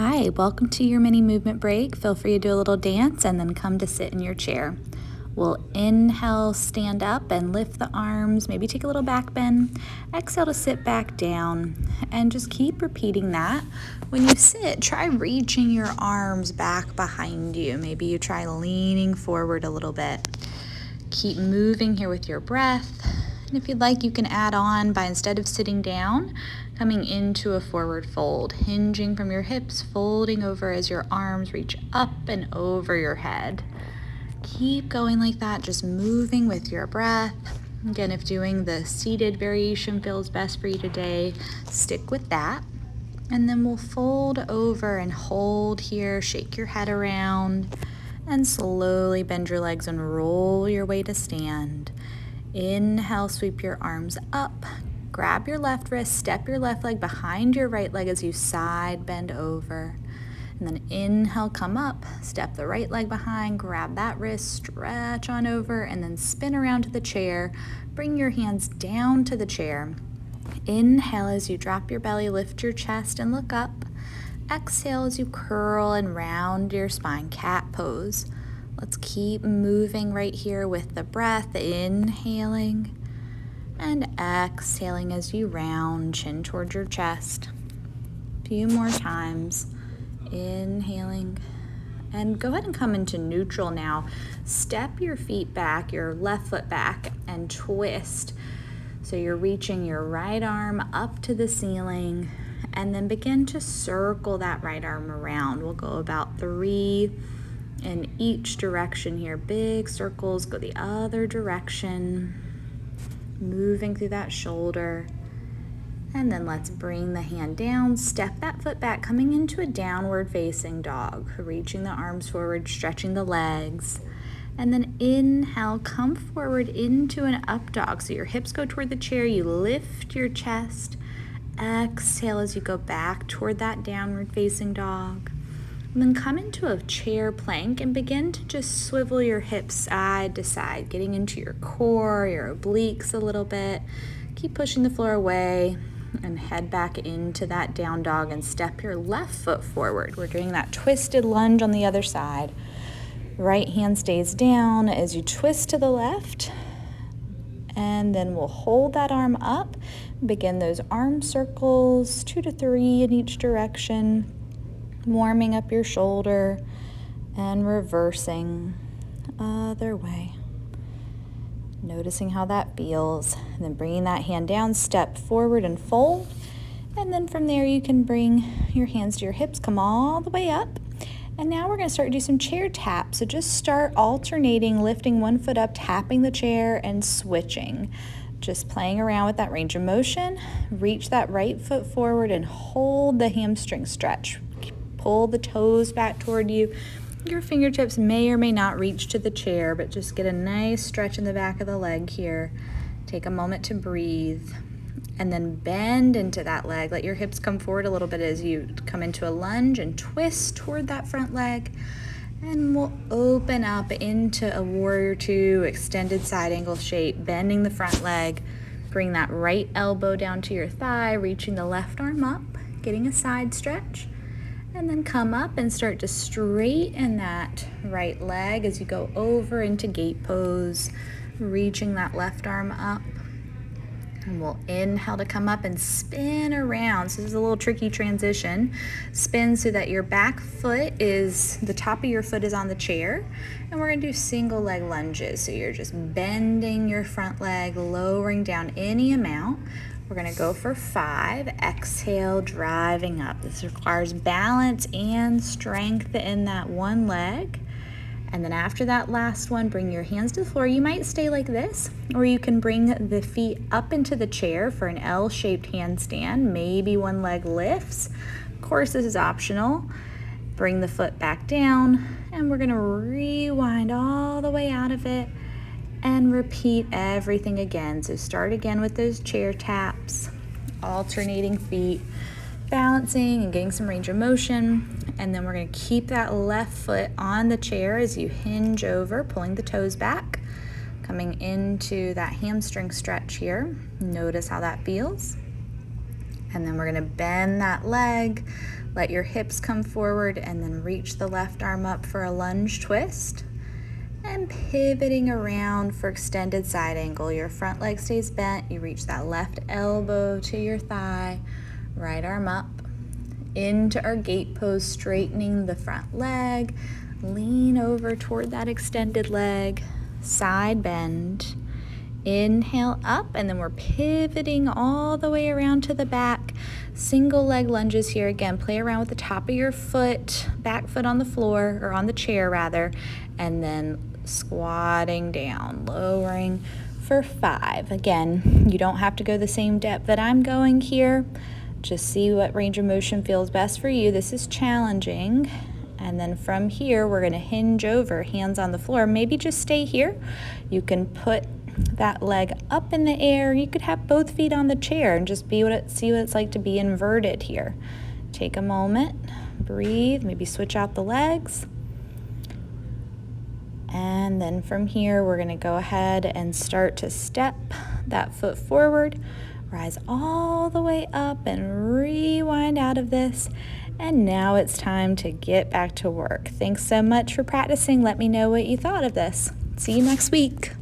Hi, welcome to your mini movement break. Feel free to do a little dance and then come to sit in your chair. We'll inhale, stand up and lift the arms, maybe take a little back bend. Exhale to sit back down and just keep repeating that. When you sit, try reaching your arms back behind you. Maybe you try leaning forward a little bit. Keep moving here with your breath. And if you'd like, you can add on by, instead of sitting down, coming into a forward fold, hinging from your hips, folding over as your arms reach up and over your head. Keep going like that, just moving with your breath. Again, if doing the seated variation feels best for you today, stick with that. And then we'll fold over and hold here, shake your head around, and slowly bend your legs and roll your way to stand. Inhale, sweep your arms up, grab your left wrist, step your left leg behind your right leg as you side bend over. And then inhale, come up, step the right leg behind, grab that wrist, stretch on over, and then spin around to the chair. Bring your hands down to the chair. Inhale as you drop your belly, lift your chest and look up. Exhale as you curl and round your spine, cat pose. Let's keep moving right here with the breath, inhaling and exhaling as you round, chin towards your chest. A few more times, inhaling. And go ahead and come into neutral now. Step your feet back, your left foot back, and twist. So you're reaching your right arm up to the ceiling, and then begin to circle that right arm around. We'll go about 3 in each direction here. Big circles, go the other direction, moving through that shoulder. And then let's bring the hand down, step that foot back, coming into a downward facing dog, reaching the arms forward, stretching the legs. And then inhale, come forward into an up dog. So your hips go toward the chair, you lift your chest. Exhale as you go back toward that downward facing dog. And then come into a chair plank and begin to just swivel your hips side to side, getting into your core, your obliques a little bit. Keep pushing the floor away and head back into that down dog and step your left foot forward. We're doing that twisted lunge on the other side. Right hand stays down as you twist to the left. And then we'll hold that arm up. Begin those arm circles, 2 to 3 in each direction. Warming up your shoulder and reversing other way. Noticing how that feels. And then bringing that hand down, step forward and fold. And then from there you can bring your hands to your hips, come all the way up. And now we're going to start to do some chair taps. So just start alternating, lifting one foot up, tapping the chair and switching. Just playing around with that range of motion. Reach that right foot forward and hold the hamstring stretch. Pull the toes back toward you. Your fingertips may or may not reach to the chair, but just get a nice stretch in the back of the leg here. Take a moment to breathe. And then bend into that leg. Let your hips come forward a little bit as you come into a lunge and twist toward that front leg. And we'll open up into a warrior 2, extended side angle shape, bending the front leg. Bring that right elbow down to your thigh, reaching the left arm up, getting a side stretch. And then come up and start to straighten that right leg as you go over into gate pose, reaching that left arm up. And we'll inhale to come up and spin around. So this is a little tricky transition. Spin so that your back foot is, the top of your foot is on the chair. And we're going to do single leg lunges. So you're just bending your front leg, lowering down any amount. We're going to go for 5. Exhale, driving up. This requires balance and strength in that one leg. And then after that last one, bring your hands to the floor. You might stay like this, or you can bring the feet up into the chair for an L-shaped handstand. Maybe one leg lifts. Of course, this is optional. Bring the foot back down, and we're going to rewind all the way out of it and repeat everything again. So start again with those chair taps, alternating feet, balancing and getting some range of motion. And then we're going to keep that left foot on the chair as you hinge over, pulling the toes back, coming into that hamstring stretch here. Notice how that feels. And then we're gonna bend that leg, let your hips come forward, and then reach the left arm up for a lunge twist. And pivoting around for extended side angle. Your front leg stays bent. You reach that left elbow to your thigh, right arm up. Into our gate pose, straightening the front leg. Lean over toward that extended leg, side bend. Inhale up, and then we're pivoting all the way around to the back. Single leg lunges here. Again, play around with the top of your foot, back foot on the floor, or on the chair rather, and then squatting down, lowering for 5. Again, you don't have to go the same depth that I'm going here. Just see what range of motion feels best for you. This is challenging. And then from here, we're going to hinge over, hands on the floor. Maybe just stay here. You can put that leg up in the air. You could have both feet on the chair and just see what it's like to be inverted here. Take a moment, breathe, maybe switch out the legs. And then from here, we're going to go ahead and start to step that foot forward, rise all the way up and rewind out of this. And now it's time to get back to work. Thanks so much for practicing. Let me know what you thought of this. See you next week.